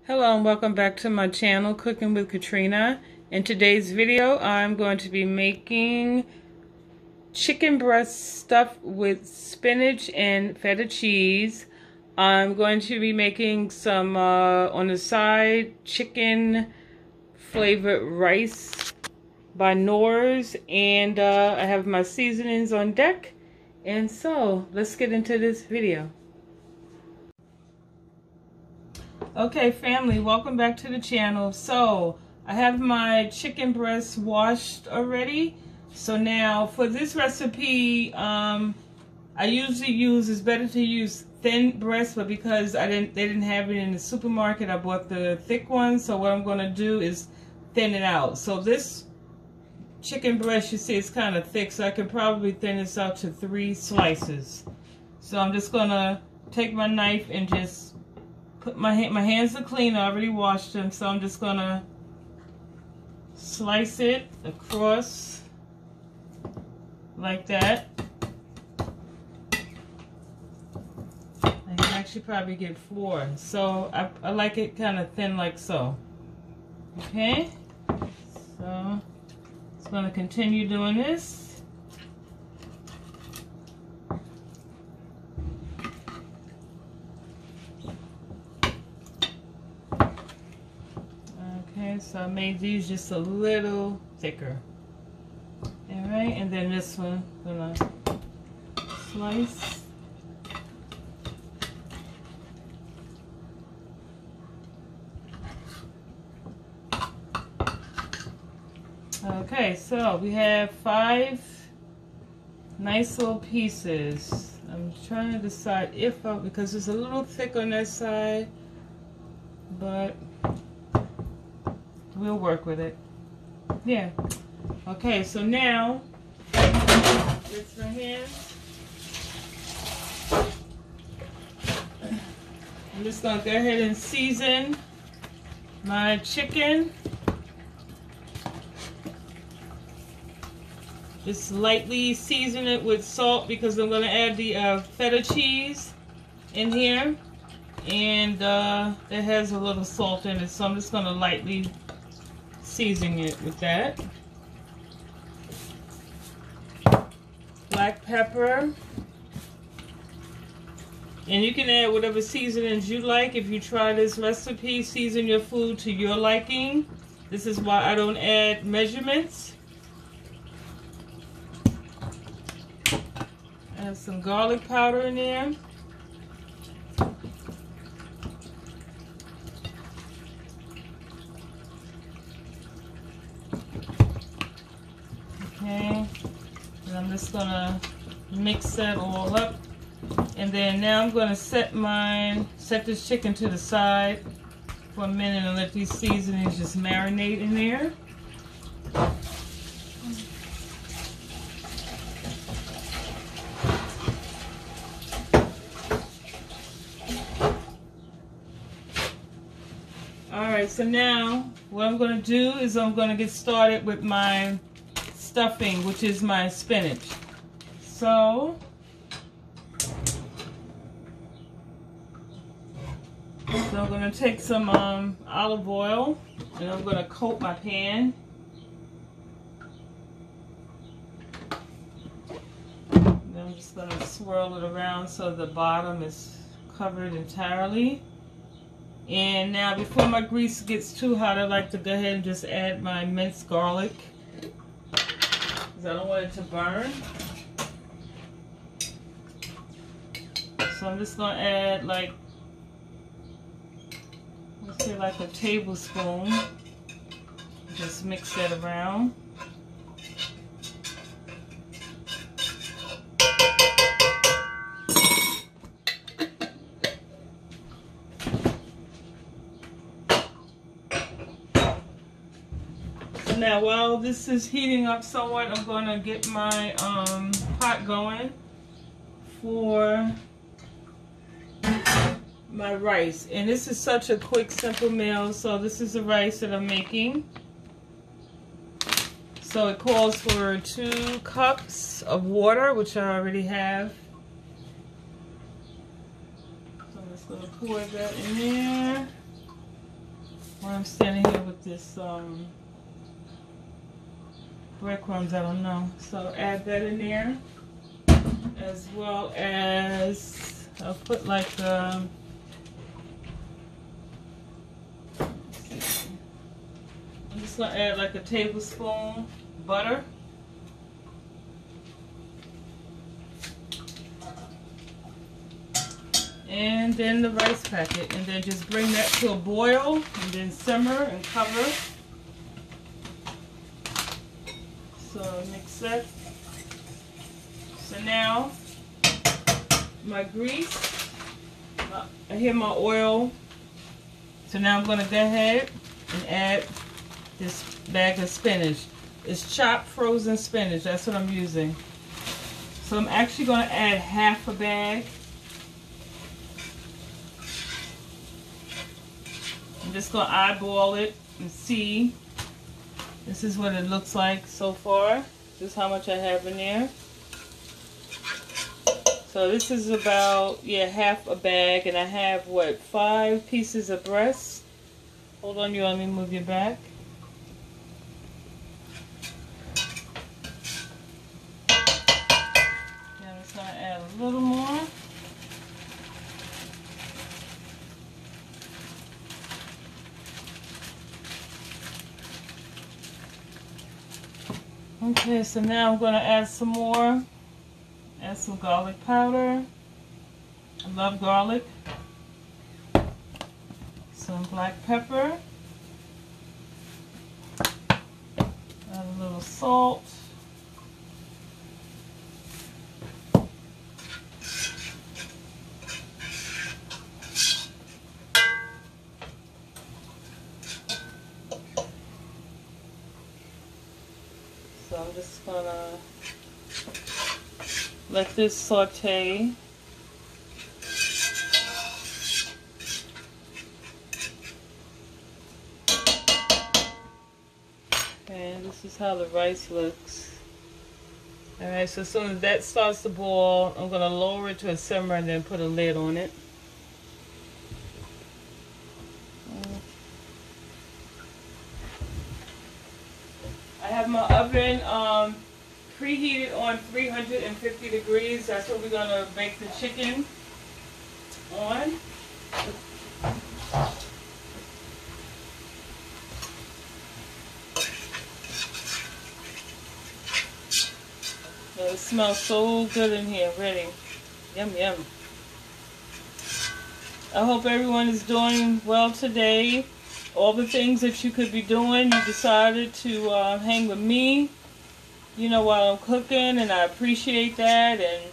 Hello and welcome back to my channel, Cooking with Katrina. In today's video, I'm going to be making chicken breast stuffed with spinach and feta cheese. I'm going to be making some, on the side, chicken flavored rice by Nora's. And I have my seasonings on deck. And so, let's get into this video. Okay, family, welcome back to the channel. So I have my chicken breast washed already. So now for this recipe, I usually use, it's better to use thin breast, but because they didn't have it in the supermarket, I bought the thick one. So what I'm going to do is thin it out. So this chicken breast, you see, it's kind of thick, so I can probably thin this out to 3 slices. So I'm just going to take my knife and just my hands are clean. I already washed them, so I'm just gonna slice it across like that. I can actually probably get 4, so I like it kind of thin like so. Okay, so I'm just gonna continue doing this. So I made these just a little thicker. Alright, and then this one I'm gonna slice. Okay, so we have 5 nice little pieces. I'm trying to decide if because it's a little thick on that side, but we'll work with it. Yeah. Okay, so now, with my hands, I'm just going to go ahead and season my chicken. Just lightly season it with salt because I'm going to add the feta cheese in here. And it has a little salt in it, so I'm just going to lightly season it with that. Black pepper. And you can add whatever seasonings you like. If you try this recipe, season your food to your liking. This is why I don't add measurements. Add some garlic powder in there. Okay, and I'm just gonna mix that all up, and then now I'm gonna set this chicken to the side for a minute and let these seasonings just marinate in there. Alright, so now what I'm gonna do is I'm gonna get started with my stuffing, which is my spinach. So I'm going to take some olive oil and I'm going to coat my pan. Then I'm just going to swirl it around so the bottom is covered entirely. And now before my grease gets too hot, I like to go ahead and just add my minced garlic, because I don't want it to burn. So I'm just going to add like, let's say like a tablespoon. Just mix that around. Now while this is heating up somewhat, I'm going to get my pot going for my rice. And this is such a quick, simple meal. So this is the rice that I'm making. So it calls for 2 cups of water, which I already have. So I'm just going to pour that in there. While I'm standing here with this breadcrumbs, I don't know. So add that in there, as well as I'll put like I'm just gonna add like a tablespoon butter. And then the rice packet, and then just bring that to a boil and then simmer and cover. So mix that. So now my grease, I hear my oil. So now I'm going to go ahead and add this bag of spinach. It's chopped frozen spinach, that's what I'm using. So I'm actually going to add half a bag. I'm just going to eyeball it and see. This is what it looks like so far. This is how much I have in there. So this is about, yeah, half a bag, and I have, what, 5 pieces of breast. Hold on, you let me move your back. Now I'm just going to add a little more. Okay, so now I'm going to add some more. Add some garlic powder. I love garlic. Some black pepper. Add a little salt. So I'm just gonna let this saute. And this is how the rice looks. Alright, so as soon as that starts to boil, I'm gonna lower it to a simmer and then put a lid on it. I have my oven preheated on 350 degrees. That's what we're going to bake the chicken on. So it smells so good in here, ready. Yum, yum. I hope everyone is doing well today. All the things that you could be doing, you decided to hang with me, you know, while I'm cooking, and I appreciate that. And,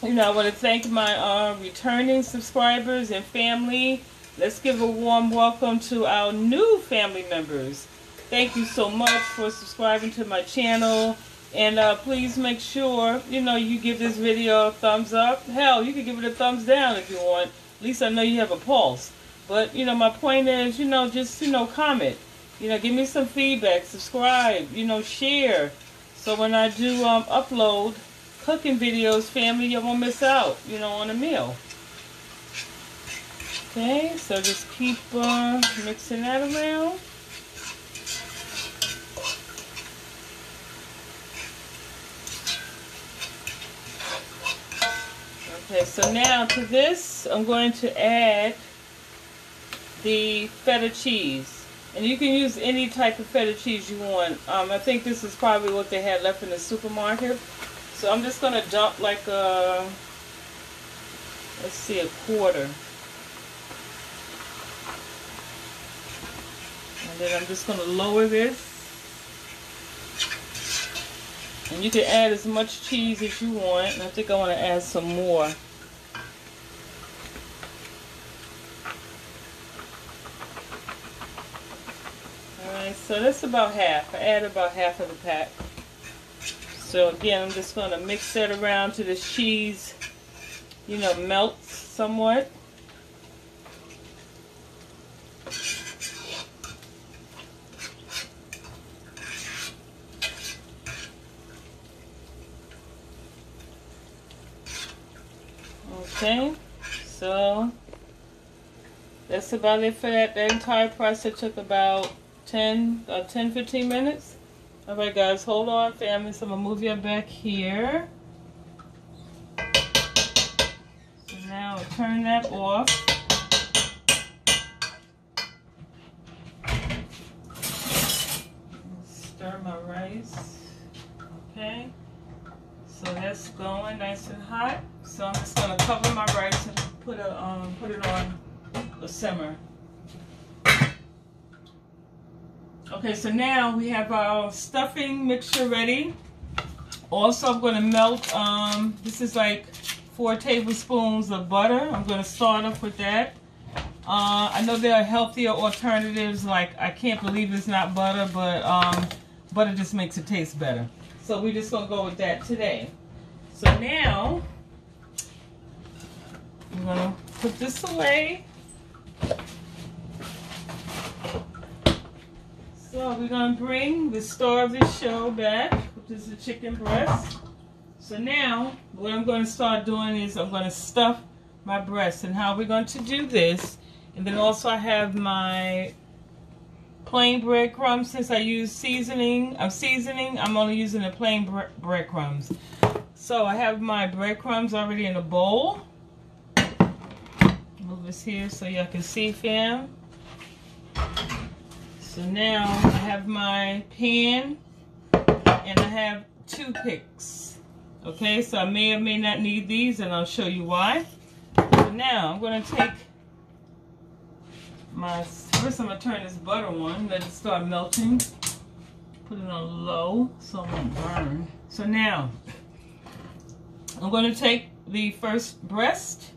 you know, I want to thank my returning subscribers and family. Let's give a warm welcome to our new family members. Thank you so much for subscribing to my channel. And please make sure, you know, you give this video a thumbs up. Hell, you can give it a thumbs down if you want. At least I know you have a pulse. But, you know, my point is, you know, just, you know, comment. You know, give me some feedback. Subscribe. You know, share. So when I do upload cooking videos, family, you won't miss out, you know, on a meal. Okay, so just keep mixing that around. Okay, so now to this, I'm going to add the feta cheese. And you can use any type of feta cheese you want. I think this is probably what they had left in the supermarket. So I'm just going to dump like a, let's see, a quarter. And then I'm just going to lower this. And you can add as much cheese as you want. And I think I want to add some more. So that's about half. I add about half of the pack. So again, I'm just going to mix that around to this cheese, you know, melts somewhat. Okay, so That's about it for that. The entire process took about 10-15 minutes. Alright guys, hold on family. So I'm going to move you back here. So now I'll turn that off. Stir my rice. Okay. So that's going nice and hot. So I'm just going to cover my rice and put it on a simmer. Okay, so now we have our stuffing mixture ready. Also, I'm going to melt, this is like 4 tablespoons of butter. I'm going to start off with that. I know there are healthier alternatives, like I can't believe it's not butter, but butter just makes it taste better. So we're just going to go with that today. So now, I'm going to put this away. So we're going to bring the star of this show back, which is the chicken breast. So now, what I'm going to start doing is I'm going to stuff my breast. And how we're going to do this, and then also I have my plain breadcrumbs. Since I use seasoning, I'm only using the plain breadcrumbs. So I have my breadcrumbs already in a bowl. Move this here so y'all can see, fam. So now I have my pan and I have toothpicks. Okay, so I may or may not need these, and I'll show you why. So now I'm going to take my, first I'm going to turn this butter on, let it start melting. Put it on low so it won't burn. So now I'm going to take the first breast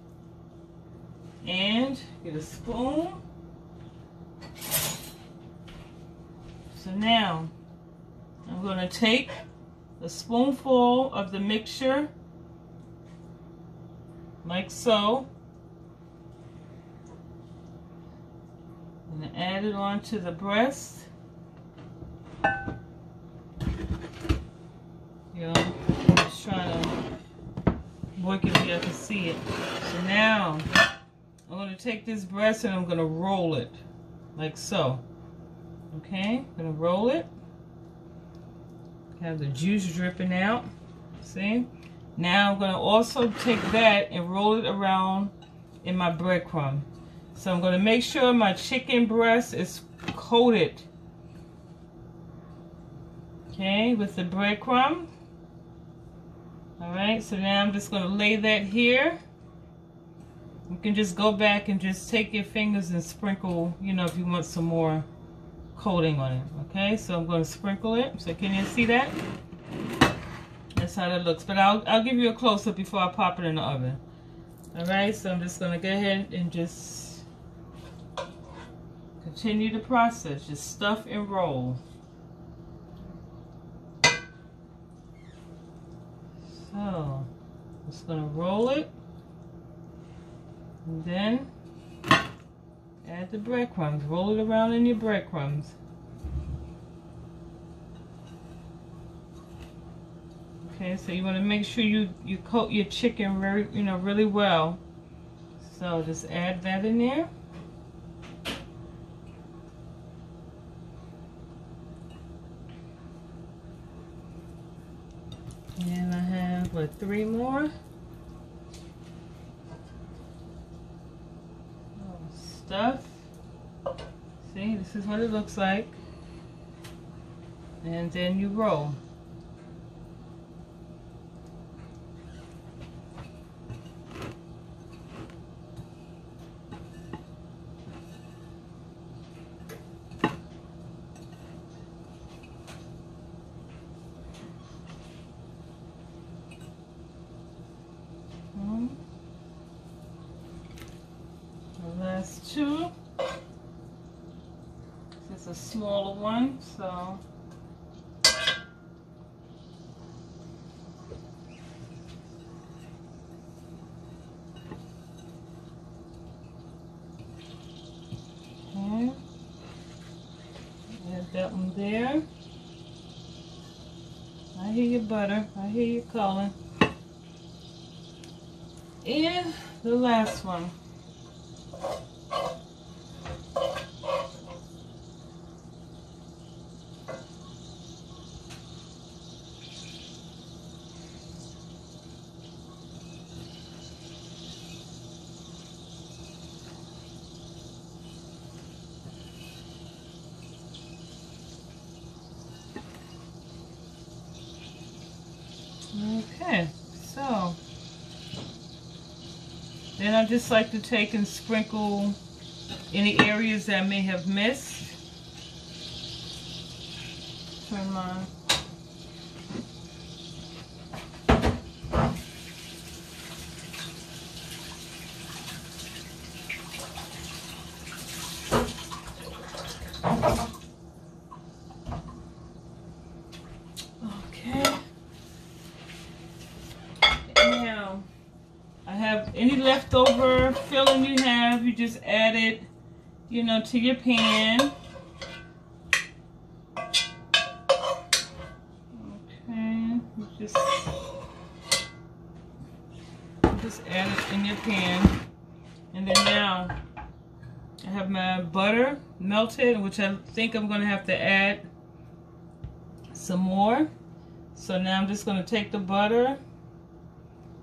and get a spoon. So now I'm going to take a spoonful of the mixture, like so, and add it onto the breast. You know, I'm just trying to work it so you can see it. So now I'm going to take this breast and I'm going to roll it, like so. Okay, I'm going to roll it. Have the juice dripping out. See? Now I'm going to also take that and roll it around in my breadcrumb. So I'm going to make sure my chicken breast is coated, okay, with the breadcrumb. Alright, so now I'm just going to lay that here. You can just go back and just take your fingers and sprinkle, you know, if you want some more coating on it. Okay, so I'm going to sprinkle it. So can you see that? That's how that looks. But I'll give you a close-up before I pop it in the oven. Alright, so I'm just going to go ahead and just continue the process. Just stuff and roll. So, just going to roll it. And then add the breadcrumbs. Roll it around in your breadcrumbs. Okay, so you want to make sure you coat your chicken very, really well. So just add that in there. And I have like 3 more. Stuff. See, this is what it looks like. And then you roll. The last 2. This is a smaller one, so okay. Add that one there. I hear your butter. I hear you calling. And the last one. I just like to take and sprinkle any areas that I may have missed. Turn my now, I have any leftover filling you have, you just add it, you know, to your pan. Okay, just add it in your pan. And then now, I have my butter melted, which I think I'm going to have to add some more. So now I'm just going to take the butter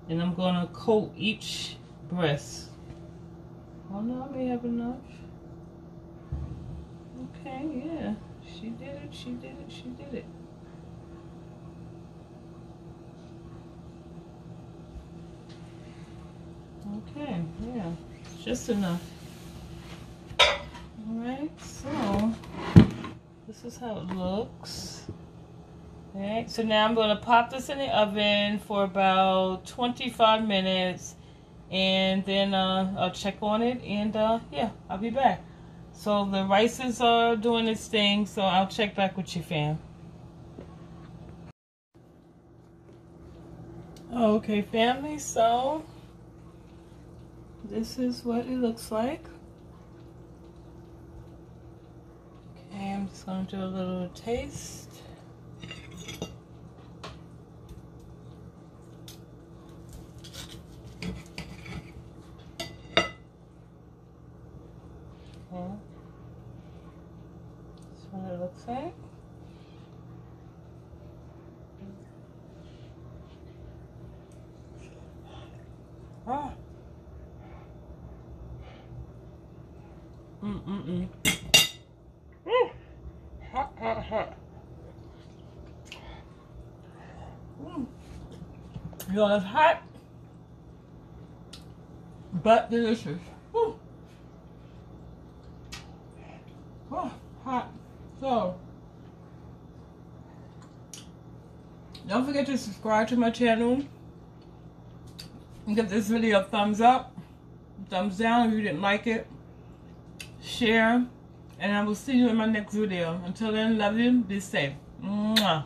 and I'm going to coat each breast. Oh no, I may have enough. Okay, yeah. She did it, she did it, she did it. Okay, yeah. Just enough. Alright, so this is how it looks. Alright, so now I'm going to pop this in the oven for about 25 minutes, and then I'll check on it, and yeah, I'll be back. So the rices are doing its thing, so I'll check back with you, fam. Okay, family, so this is what it looks like. Okay, I'm just going to do a little taste. That's what it looks like. Ah. Hot, hot, hot. You know, it's hot, but delicious. Woo. Oh, hot. So, don't forget to subscribe to my channel. Give this video a thumbs up, thumbs down if you didn't like it. Share, and I will see you in my next video. Until then, love you. Be safe. Mwah.